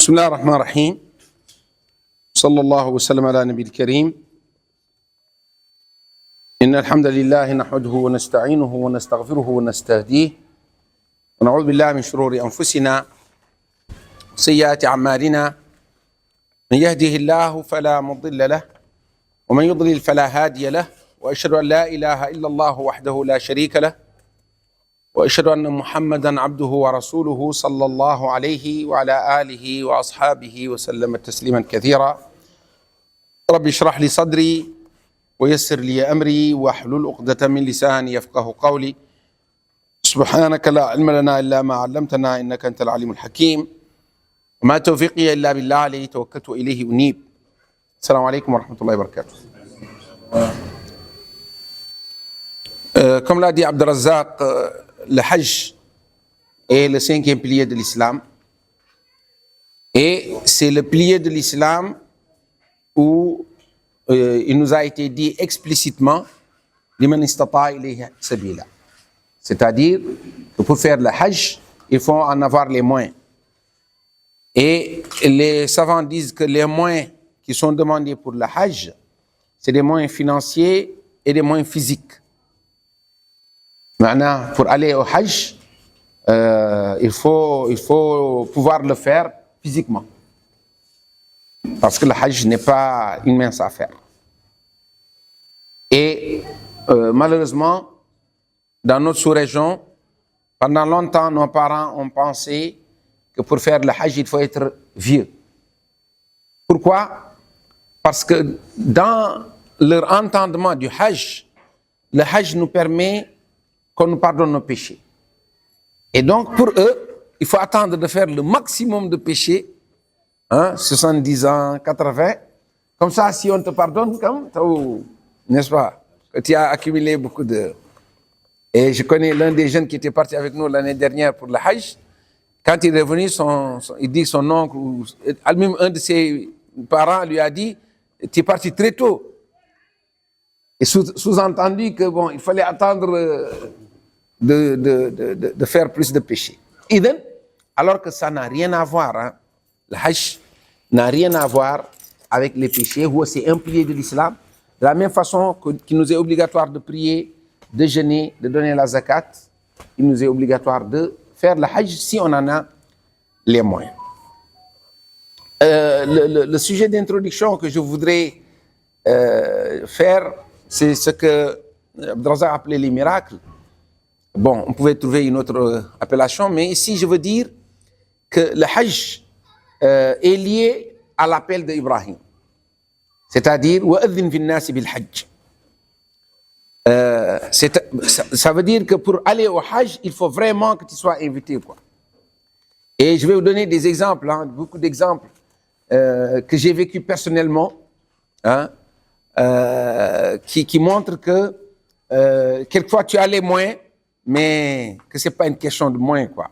بسم الله الرحمن الرحيم. صلى الله وسلم على نبي الكريم. إن الحمد لله نحمده ونستعينه ونستغفره ونستهديه ونعوذ بالله من شرور أنفسنا وسيئات أعمالنا. من يهده الله فلا مضل له ومن يضلل فلا هادي له، وأشهد أن لا إله إلا الله وحده لا شريك له، وأشهد أن محمدا عبده ورسوله صلى الله عليه وعلى آله وأصحابه وسلم تسليما كثيرا. رب اشرح لي صدري ويسر لي أمري واحلل عقدة من لساني يفقه قولي. سبحانك لا علم لنا إلا ما علمتنا إنك أنت العليم الحكيم، وما توفيقي إلا بالله عليه توكلت إليه أنيب. السلام عليكم ورحمة الله وبركاته. Comme l'a dit Abdelrazak, le Hajj est le 5e pilier de l'islam, et c'est le pilier de l'islam où il nous a été dit explicitement liman istata ilayhi sabila, c'est-à-dire que pour faire le Hajj il faut en avoir les moyens, et les savants disent que les moyens qui sont demandés pour le Hajj, c'est des moyens financiers et des moyens physiques. Maintenant, pour aller au Hajj, il faut pouvoir le faire physiquement. Parce que le Hajj n'est pas une mince affaire. Et malheureusement, dans notre sous-région, pendant longtemps, nos parents ont pensé que pour faire le Hajj, il faut être vieux. Pourquoi? Parce que dans leur entendement du Hajj, le Hajj nous permet qu'on nous pardonne nos péchés. Et donc, pour eux, il faut attendre de faire le maximum de péchés, 70 ans, 80. Comme ça, si on te pardonne, n'est-ce pas, que tu as accumulé beaucoup de... Et je connais l'un des jeunes qui était parti avec nous l'année dernière pour le Hajj. Quand il est revenu, il dit son oncle, ou même un de ses parents lui a dit « Tu es parti très tôt ». Et sous-entendu que bon, il fallait attendre de faire plus de péchés. Alors que ça n'a rien à voir, le Hajj n'a rien à voir avec les péchés, c'est un pilier de l'islam. De la même façon qu'il nous est obligatoire de prier, de jeûner, de donner la zakat, il nous est obligatoire de faire le Hajj si on en a les moyens. Le sujet d'introduction que je voudrais faire, c'est ce que Abdelrazak a appelé les miracles. Bon, on pouvait trouver une autre appellation, mais ici je veux dire que le Hajj est lié à l'appel d'Ibrahim, c'est-à-dire وَأَذِّنْ فِي النَّاسِ بِالْحَجِّ. Ça veut dire que pour aller au Hajj, il faut vraiment que tu sois invité, quoi. Et je vais vous donner des exemples, beaucoup d'exemples que j'ai vécu personnellement, qui montrent que quelquefois tu as les moyens, mais que c'est pas une question de moyens, quoi.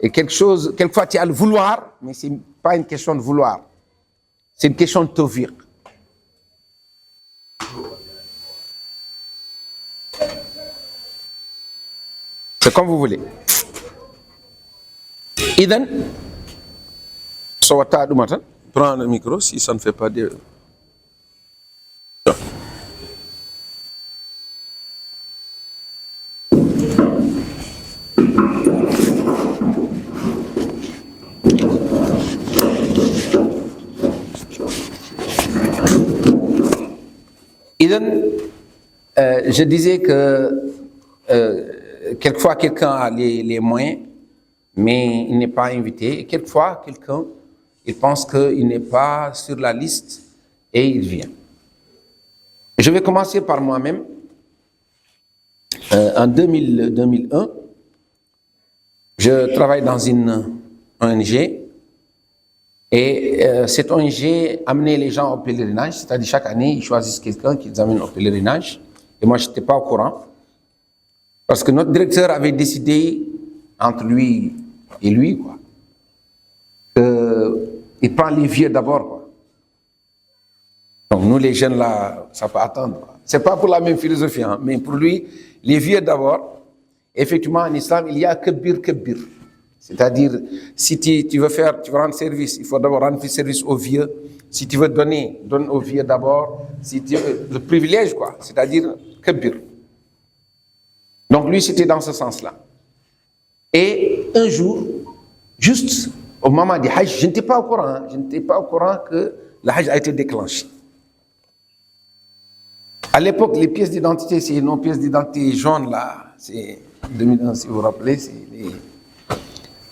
Et quelquefois tu as le vouloir, mais c'est pas une question de vouloir, c'est une question de tawfiq. C'est comme vous voulez. Idan, prends le micro si ça ne fait pas de... Je disais que quelquefois quelqu'un a les moyens, mais il n'est pas invité. Et quelquefois quelqu'un, il pense qu'il n'est pas sur la liste et il vient. Je vais commencer par moi-même. En 2001, je travaille dans une ONG. Et cette ONG amenait les gens au pèlerinage, c'est-à-dire chaque année, ils choisissent quelqu'un qu'ils amènent au pèlerinage. Et moi, je n'étais pas au courant, parce que notre directeur avait décidé, entre lui et lui, quoi, qu'il prend les vieux d'abord, quoi. Donc nous, les jeunes, là, ça peut attendre, quoi. C'est pas pour la même philosophie, mais pour lui, les vieux d'abord. Effectivement, en islam, il y a kabir. C'est-à-dire, si tu veux rendre service, il faut d'abord rendre service aux vieux. Si tu veux donner, donne aux vieux d'abord. Si tu veux, le privilège, quoi. C'est-à-dire, kabir. Donc lui, c'était dans ce sens-là. Et un jour, juste au moment du Hajj, je n'étais pas au courant. Je n'étais pas au courant que le Hajj a été déclenché. À l'époque, les pièces d'identité, c'est nos pièces d'identité jaunes, là. C'est 2001, si vous vous rappelez.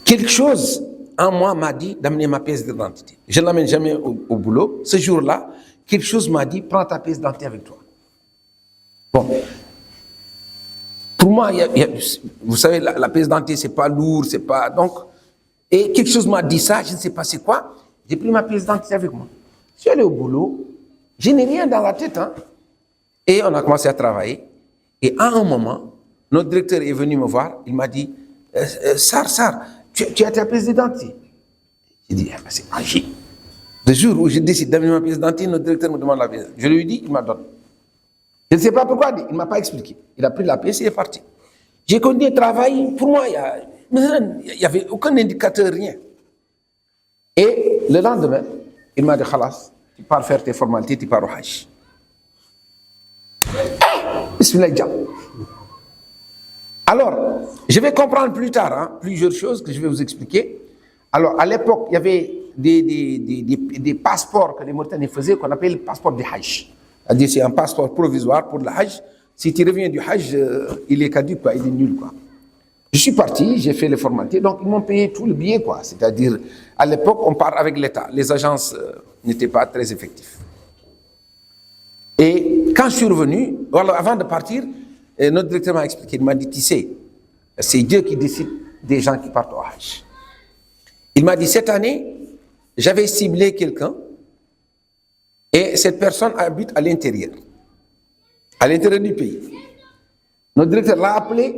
Quelque chose en moi m'a dit d'amener ma pièce d'identité. Je ne l'amène jamais au boulot. Ce jour-là, quelque chose m'a dit, prends ta pièce d'identité avec toi. Bon. Pour moi, vous savez, la pièce d'identité, c'est pas lourd, c'est pas... Donc, et quelque chose m'a dit ça, je ne sais pas c'est quoi. J'ai pris ma pièce d'identité avec moi. Je suis allé au boulot, je n'ai rien dans la tête, hein. Et on a commencé à travailler. Et à un moment, notre directeur est venu me voir, il m'a dit, Sarr, tu as ta pièce d'identité. J'ai dit, c'est magique. Le jour où je décide d'amener ma pièce d'identité, notre directeur me demande la pièce. Je lui dis, il m'a donné. Je ne sais pas pourquoi, il ne m'a pas expliqué. Il a pris la pièce et il est parti. J'ai continué à travailler. Pour moi, il n'y avait aucun indicateur, rien. Et le lendemain, il m'a dit, Khalas, tu pars faire tes formalités, tu pars au Hajj. Bismillah. Alors, je vais comprendre plus tard, plusieurs choses que je vais vous expliquer. Alors, à l'époque, il y avait des passeports que les Mauritaniens faisaient, qu'on appelle le passeport du Hajj. C'est-à-dire, c'est un passeport provisoire pour le Hajj. Si tu reviens du Hajj, il est caduc, quoi, il est nul, quoi. Je suis parti, j'ai fait les formalités, donc ils m'ont payé tout le billet, quoi. C'est-à-dire, à l'époque, on part avec l'État. Les agences n'étaient pas très effectives. Et quand je suis revenu, avant de partir, notre directeur m'a expliqué, il m'a dit, tu sais, c'est Dieu qui décide des gens qui partent au Hajj. Il m'a dit, cette année, j'avais ciblé quelqu'un et cette personne habite à l'intérieur du pays. Notre directeur l'a appelé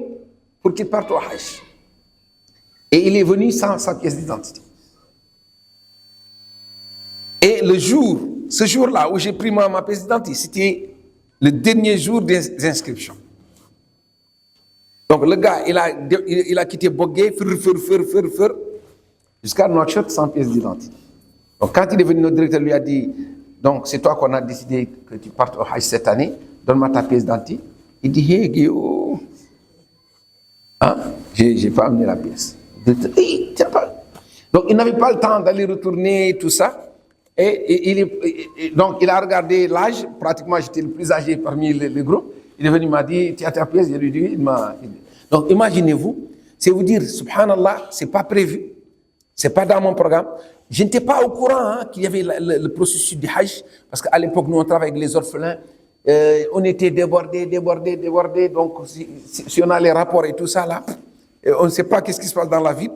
pour qu'il parte au Hajj. Et il est venu sans sa pièce d'identité. Et ce jour-là où j'ai pris ma pièce d'identité, c'était le dernier jour des inscriptions. Donc le gars, il a quitté Bogué, jusqu'à Nouakchott sans pièce d'identité. Donc quand il est venu, notre directeur lui a dit, donc c'est toi qu'on a décidé que tu partes au Hajj cette année, donne-moi ta pièce d'identité. Il dit, hey Guillaume, j'ai pas amené la pièce. Donc il n'avait pas le temps d'aller retourner, tout ça. Donc il a regardé l'âge, pratiquement j'étais le plus âgé parmi le groupe. Il est venu, il m'a dit, tu as ta pièce, je lui ai dit, Donc imaginez-vous, c'est vous dire, subhanallah, c'est pas prévu, c'est pas dans mon programme. Je n'étais pas au courant qu'il y avait le processus du Hajj, parce qu'à l'époque, nous on travaillait avec les orphelins, on était débordés, donc si on a les rapports et tout ça là, on ne sait pas qu'est-ce qui se passe dans la ville.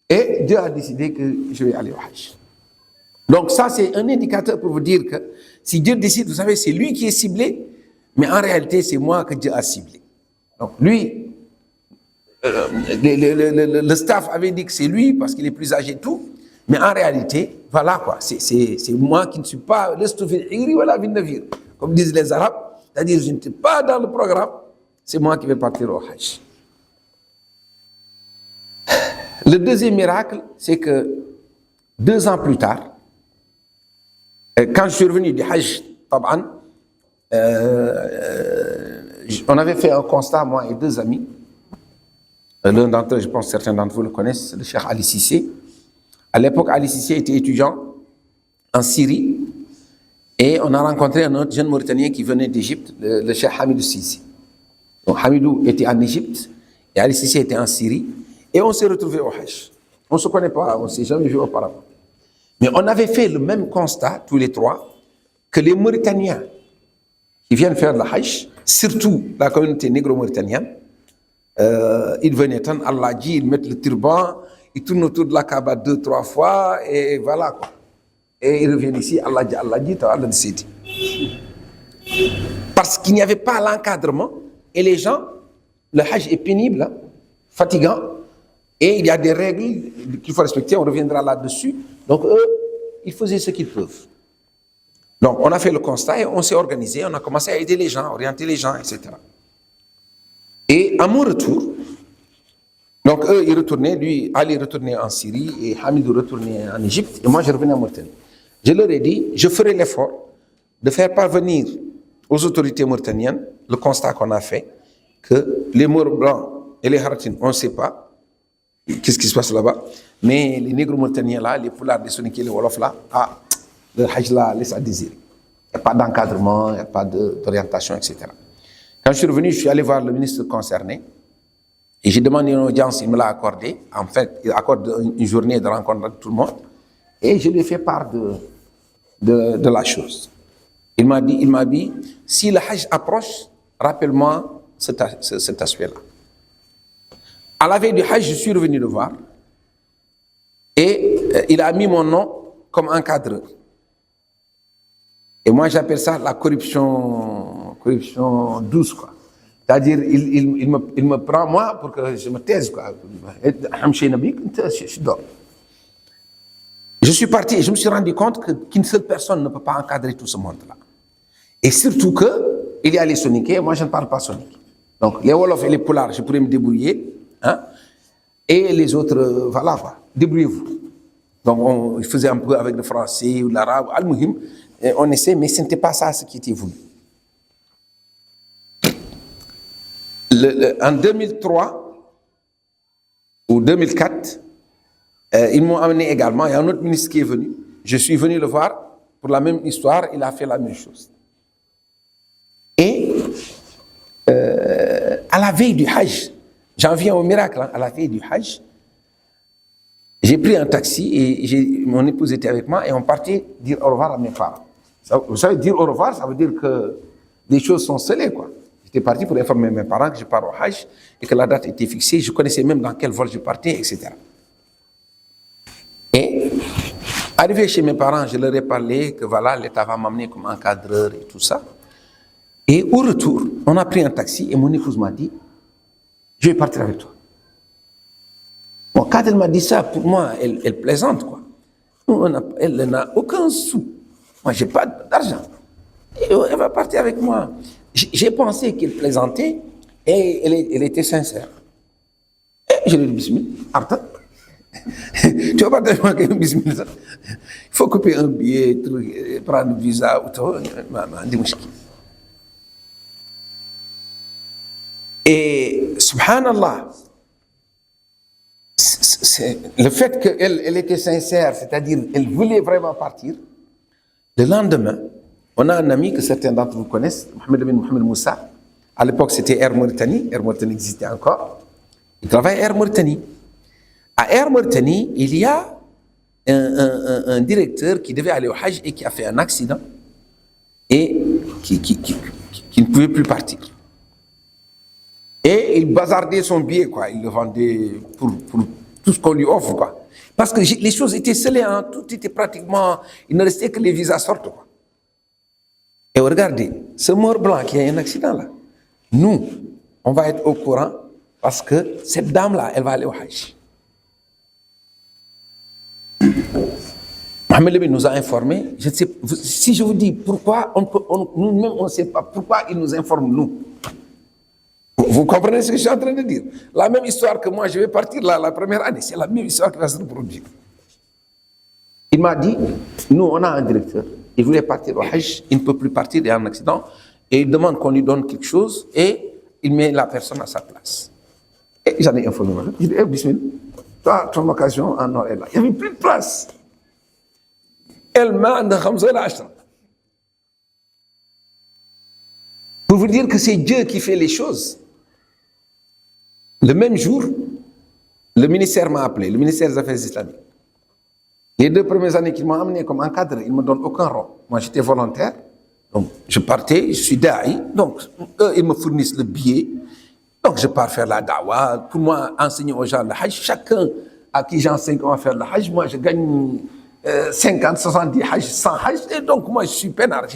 Et Dieu a décidé que je vais aller au Hajj. Donc ça, c'est un indicateur pour vous dire que si Dieu décide, vous savez, c'est lui qui est ciblé, mais en réalité, c'est moi que Dieu a ciblé. Donc lui, le staff avait dit que c'est lui parce qu'il est plus âgé et tout, mais en réalité, voilà quoi, c'est moi qui ne suis pas, comme disent les Arabes, c'est-à-dire je n'étais pas dans le programme, c'est moi qui vais partir au Hajj. Le deuxième miracle, c'est que 2 ans plus tard, quand je suis revenu du Hajj, on avait fait un constat, moi et 2 amis. L'un d'entre eux, je pense que certains d'entre vous le connaissent, le Cheikh Ali Cissé. À l'époque, Ali Cissé était étudiant en Syrie et on a rencontré un autre jeune Mauritanien qui venait d'Égypte, le Cheikh Hamidou Cissé. Donc Hamidou était en Égypte et Ali Cissé était en Syrie et on s'est retrouvés au Hajj. On ne se connaît pas, on ne s'est jamais vu auparavant. Mais on avait fait le même constat, tous les trois, que les Mauritaniens qui viennent faire le Hajj, surtout la communauté négro-mauritanienne, ils venaient, Allah dit, ils mettent le turban, ils tournent autour de la Kaaba 2-3 fois, et voilà quoi. Et ils reviennent ici, Allah dit, Allah décide. Parce qu'il n'y avait pas l'encadrement, et les gens, le Hajj est pénible, fatigant, et il y a des règles qu'il faut respecter, on reviendra là-dessus. Donc eux, ils faisaient ce qu'ils peuvent. Donc on a fait le constat et on s'est organisé, on a commencé à aider les gens, orienter les gens, etc. Et à mon retour, Donc eux, ils retournaient, lui, Ali retournait en Syrie et Hamidou retournait en Égypte et moi je revenais en Mauritanie. Je leur ai dit, je ferai l'effort de faire parvenir aux autorités mauritaniennes le constat qu'on a fait, que les Maures blancs et les Haratines, on ne sait pas qu'est-ce qui se passe là-bas, mais les nègres mauritaniens là, les poulards, les Soninké, les Wolofs là, le Hajj là laisse à désirer. Il n'y a pas d'encadrement, il n'y a pas d'orientation, etc. Quand je suis revenu, je suis allé voir le ministre concerné et j'ai demandé une audience, il me l'a accordé. En fait, il accorde une journée de rencontre avec tout le monde et je lui ai fait part de la chose. Il m'a dit, si le Hajj approche, rappelle-moi cet aspect-là. À la veille du Hajj, je suis revenu le voir et il a mis mon nom comme encadreur. Et moi, j'appelle ça la corruption douce, quoi. C'est-à-dire, il me prend, moi, pour que je me taise, quoi. Je suis parti et je me suis rendu compte qu'une seule personne ne peut pas encadrer tout ce monde-là. Et surtout qu'il y a les Soninké, moi, je ne parle pas sonique. Donc, les Wolofs et les Poulards, je pourrais me débrouiller, hein. Et les autres, voilà, quoi. Débrouillez-vous. Donc, il faisait un peu avec le français ou l'arabe, al-muhim. On essaie, mais ce n'était pas ça ce qui était voulu. En 2003 ou 2004, ils m'ont amené également. Il y a un autre ministre qui est venu. Je suis venu le voir pour la même histoire. Il a fait la même chose. Et à la veille du Hajj, j'en viens au miracle, hein, à la veille du Hajj, j'ai pris un taxi et mon épouse était avec moi et on partait dire au revoir à mes parents. Vous savez, dire au revoir, ça veut dire que les choses sont scellées, quoi. J'étais parti pour informer mes parents que je pars au Hajj et que la date était fixée. Je connaissais même dans quel vol je partais, etc. Et arrivé chez mes parents, je leur ai parlé que voilà, l'État va m'amener comme encadreur et tout ça. Et au retour, on a pris un taxi et mon épouse m'a dit, je vais partir avec toi. Bon, quand elle m'a dit ça, pour moi, elle plaisante, quoi. Elle n'a aucun sou. Moi, je n'ai pas d'argent. Et elle va partir avec moi. J'ai pensé qu'elle plaisantait et elle était sincère. Et je lui ai dit, bismillah, Arta. Tu vas partir avec moi, bismillah. Il faut couper un billet, prendre un visa, ou tout. Et, subhanallah, le fait qu'elle était sincère, c'est-à-dire elle voulait vraiment partir, le lendemain, on a un ami que certains d'entre vous connaissent, Mohamed Moussa. À l'époque, c'était Air Mauritanie. Air Mauritanie existait encore. Il travaille à Air Mauritanie. À Air Mauritanie, il y a un directeur qui devait aller au Hajj et qui a fait un accident et qui ne pouvait plus partir. Et il bazardait son billet, quoi. Il le vendait pour tout ce qu'on lui offre, quoi. Parce que les choses étaient scellées, hein. Tout était pratiquement... Il ne restait que les visas sortent, quoi. Et regardez, ce mort blanc qui a un accident là, nous, on va être au courant parce que cette dame-là, elle va aller au Hajj. Mohamed Lebe nous a informés. Je ne sais, si je vous dis pourquoi, nous-mêmes, on ne sait pas pourquoi il nous informe, nous. Vous comprenez ce que je suis en train de dire? La même histoire que moi, je vais partir là, la première année, c'est la même histoire qui va se reproduire. Il m'a dit, nous, on a un directeur. Il voulait partir au Hajj, il ne peut plus partir, il y a un accident, et il demande qu'on lui donne quelque chose, et il met la personne à sa place. Et j'en ai informé. J'ai dit, bismillah, toi, ton occasion en or est là. Il n'y avait plus de place. Pour vous dire que c'est Dieu qui fait les choses. Le même jour, le ministère m'a appelé, le ministère des Affaires islamiques. Les 2 premières années qu'ils m'ont amené comme encadré, ils ne me donnent aucun rôle. Moi, j'étais volontaire. Donc, je partais, je suis da'i. Donc, eux, ils me fournissent le billet. Donc, je pars faire la da'wah. Pour moi, enseigner aux gens le hajj. Chacun à qui j'enseigne comment faire le hajj, moi, je gagne 50, 70 hajj, 100 hajj. Et donc, moi, je suis peinard.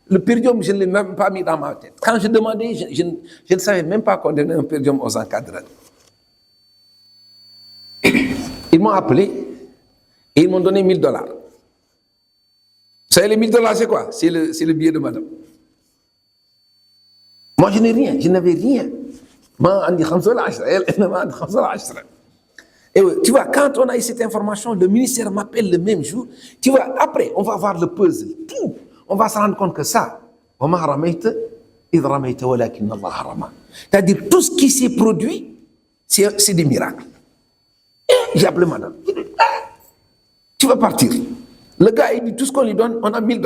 Le péridium, je ne l'ai même pas mis dans ma tête. Quand je demandais, je ne savais même pas qu'on donnait un péridium aux encadreurs. Ils m'ont appelé. Et ils m'ont donné $1000. Vous savez, les $1000, c'est quoi? C'est le billet de madame. Moi, je n'ai rien, je n'avais rien. Et tu vois, quand on a eu cette information, le ministère m'appelle le même jour. Tu vois, après, on va voir le puzzle, tout. On va se rendre compte que ça, c'est-à-dire tout ce qui s'est produit, c'est des miracles. Et j'ai appelé madame. J'ai dit, tu vas partir. Le gars, il dit, tout ce qu'on lui donne, on a $1000.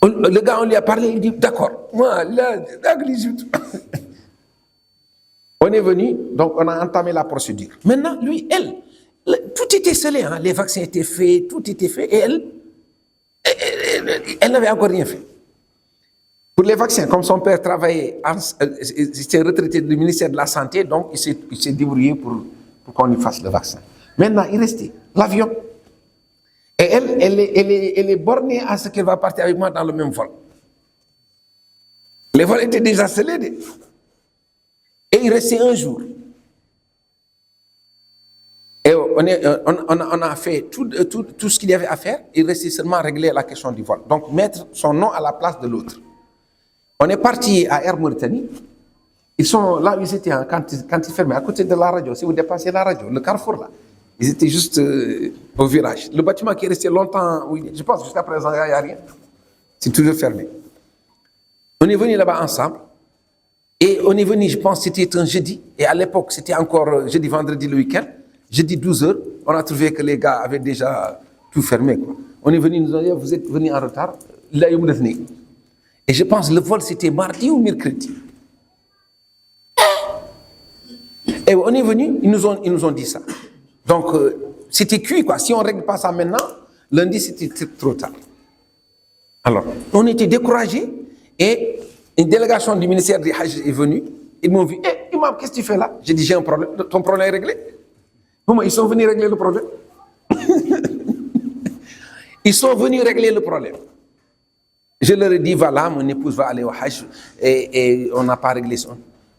Le gars, on lui a parlé, il dit, d'accord. Moi, là, on est venu, donc on a entamé la procédure. Maintenant, lui, elle, tout était scellé, hein, les vaccins étaient faits, tout était fait, et elle n'avait encore rien fait. Pour les vaccins, comme son père travaillait, il s'est retraité du ministère de la Santé, donc il s'est débrouillé pour qu'on lui fasse le vaccin. Maintenant, il restait l'avion. Et elle est bornée à ce qu'elle va partir avec moi dans le même vol. Les vols étaient déjà scellés. Et il restait un jour. Et on a fait tout ce qu'il y avait à faire. Il restait seulement à régler la question du vol. Donc, mettre son nom à la place de l'autre. On est parti à Air Mauritanie. Ils sont là où ils étaient quand ils fermaient, à côté de la radio. Si vous dépassez la radio, le carrefour là. Ils étaient juste au virage. Le bâtiment qui est resté longtemps, oui, je pense jusqu'à présent, il n'y a rien. C'est toujours fermé. On est venu là-bas ensemble. Et on est venu, je pense, c'était un jeudi. Et à l'époque, c'était encore jeudi, vendredi, le week-end. Jeudi 12h, on a trouvé que les gars avaient déjà tout fermé, quoi. On est venu, nous avons dit, vous êtes venus en retard. Là, ils me venaient. Et je pense le vol, c'était mardi ou mercredi. Et on est venu, ils nous ont dit ça. Donc, c'était cuit, quoi. Si on ne règle pas ça maintenant, lundi, c'était trop tard. Alors, on était découragés et une délégation du ministère du Hajj est venue. Ils m'ont vu. Imam, qu'est-ce que tu fais là? J'ai dit, j'ai un problème. Ton problème est réglé? Ils sont venus régler le problème. Ils sont venus régler le problème. Je leur ai dit, voilà, mon épouse va aller au Hajj et on n'a pas réglé ça.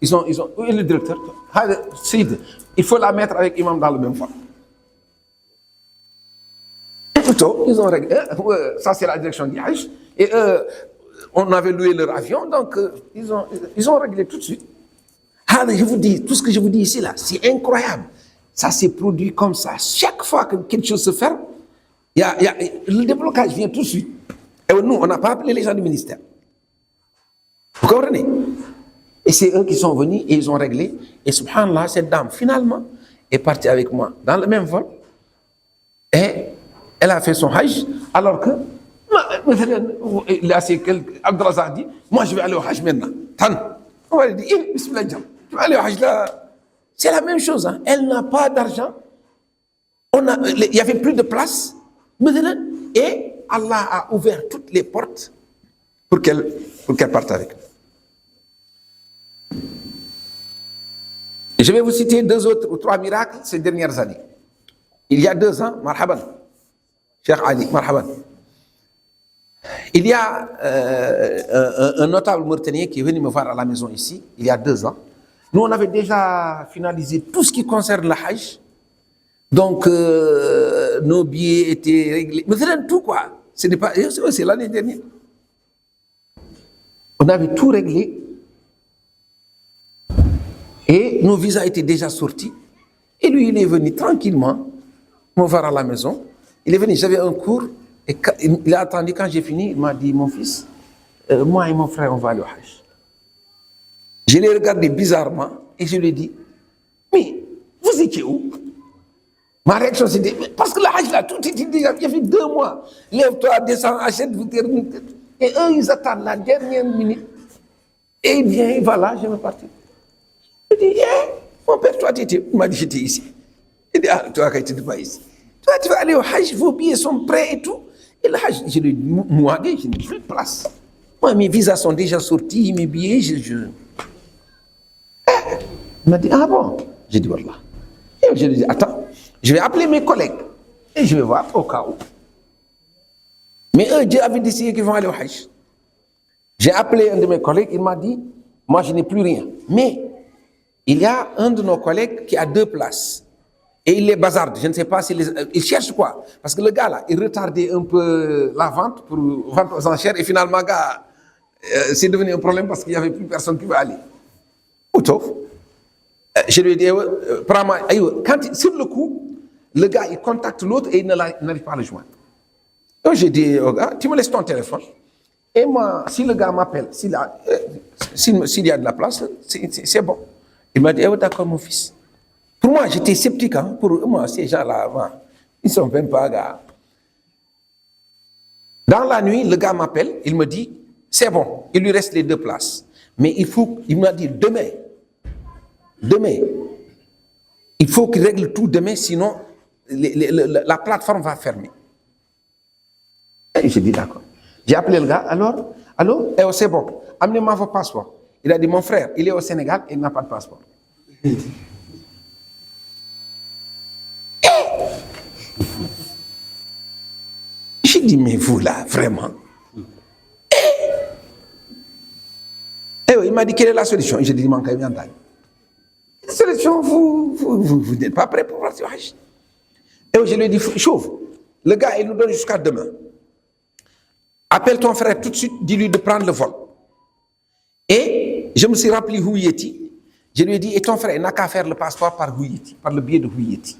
Ils ont, où est le directeur? Il faut la mettre avec Imam dans le même vol. Et plutôt, ils ont réglé. Ça, c'est la direction du Hajj. Et on avait loué leur avion, donc ils ont réglé tout de suite. Je vous dis, tout ce que je vous dis ici, là, c'est incroyable. Ça s'est produit comme ça. Chaque fois que quelque chose se ferme, le déblocage vient tout de suite. Et nous, on n'a pas appelé les gens du ministère. Vous comprenez? Et c'est eux qui sont venus et ils ont réglé. Et subhanallah, cette dame, finalement, est partie avec moi dans le même vol. Et elle a fait son hajj, alors que, là, c'est Abdelazar dit, moi, je vais aller au hajj maintenant. On va lui dire, bismillah, tu vas aller au hajj là. C'est la même chose, hein. Elle n'a pas d'argent. Il n'y avait plus de place. Et Allah a ouvert toutes les portes pour qu'elle parte avec nous. Je vais vous citer 2 autres ou 3 miracles ces dernières années. Il y a 2 ans, marhaban, Cheikh Ali, marhaban. Il y a un notable mauritanien qui est venu me voir à la maison ici, il y a 2 ans. Nous, on avait déjà finalisé tout ce qui concerne le Hajj. Donc, nos billets étaient réglés. Mais c'est tout, quoi. C'est l'année dernière. On avait tout réglé. Et nos visas étaient déjà sortis. Et lui, il est venu tranquillement me voir à la maison. Il est venu, j'avais un cours. Et il a attendu quand j'ai fini. Il m'a dit, mon fils, moi et mon frère, on va aller au Hajj. Je l'ai regardé bizarrement et je lui ai dit, mais vous étiez où? Ma réaction c'était, parce que le Hajj là, tout était déjà, il y avait 2 mois. Lève-toi, descends, achète, vous terminez. Et eux, ils attendent la dernière minute. Et il vient, il va là, je vais partir. Je dis, mon père, toi, tu étais. Il m'a dit, j'étais ici. Il dit, toi, quand tu n'étais pas ici. Toi, tu vas aller au Hajj, vos billets sont prêts et tout. Et le Hajj, je lui ai dit, moi, je n'ai plus de place. Moi, mes visas sont déjà sortis, mes billets, il m'a dit, ah bon? J'ai dit, voilà. Et je lui ai dit, attends, je vais appeler mes collègues et je vais voir au cas où. Mais eux, Dieu avait décidé qu'ils vont aller au Hajj. J'ai appelé un de mes collègues, il m'a dit, moi, je n'ai plus rien. Mais il y a un de nos collègues qui a 2 places. Et il les bazarde. Je ne sais pas il cherche quoi. Parce que le gars là, il retardait un peu la vente pour vendre aux enchères. Et finalement, le gars, c'est devenu un problème parce qu'il n'y avait plus personne qui veut aller. Je lui ai dit, sur le coup, le gars, il contacte l'autre et il n'arrive pas à le joindre. Donc j'ai dit au gars, tu me laisses ton téléphone. Et moi, si le gars m'appelle, s'il y a de la place, c'est bon. Il m'a dit, d'accord, mon fils. Pour moi, j'étais sceptique. Hein, pour moi, ces gens-là, ils ne sont même pas gars. Dans la nuit, le gars m'appelle, il me dit, c'est bon, il lui reste les 2 places. Mais il m'a dit, demain, il faut qu'il règle tout demain, sinon la plateforme va fermer. Et j'ai dit, d'accord. J'ai appelé le gars, allô, c'est bon, amenez-moi vos passeports. Il a dit, mon frère, il est au Sénégal, il n'a pas de passeport. J'ai dit, mais vous là, vraiment. Il m'a dit, quelle est la solution? J'ai dit, manque bien d'aller. La solution, vous n'êtes pas prêt pour voir ce Hajj. Et je lui ai dit, chauve, le gars, il nous donne jusqu'à demain. Appelle ton frère tout de suite, dis-lui de prendre le vol. Et je me suis rappelé Houyeti. Je lui ai dit, et ton frère, il n'a qu'à faire le passeport par Houyeti, par le biais de Houyeti.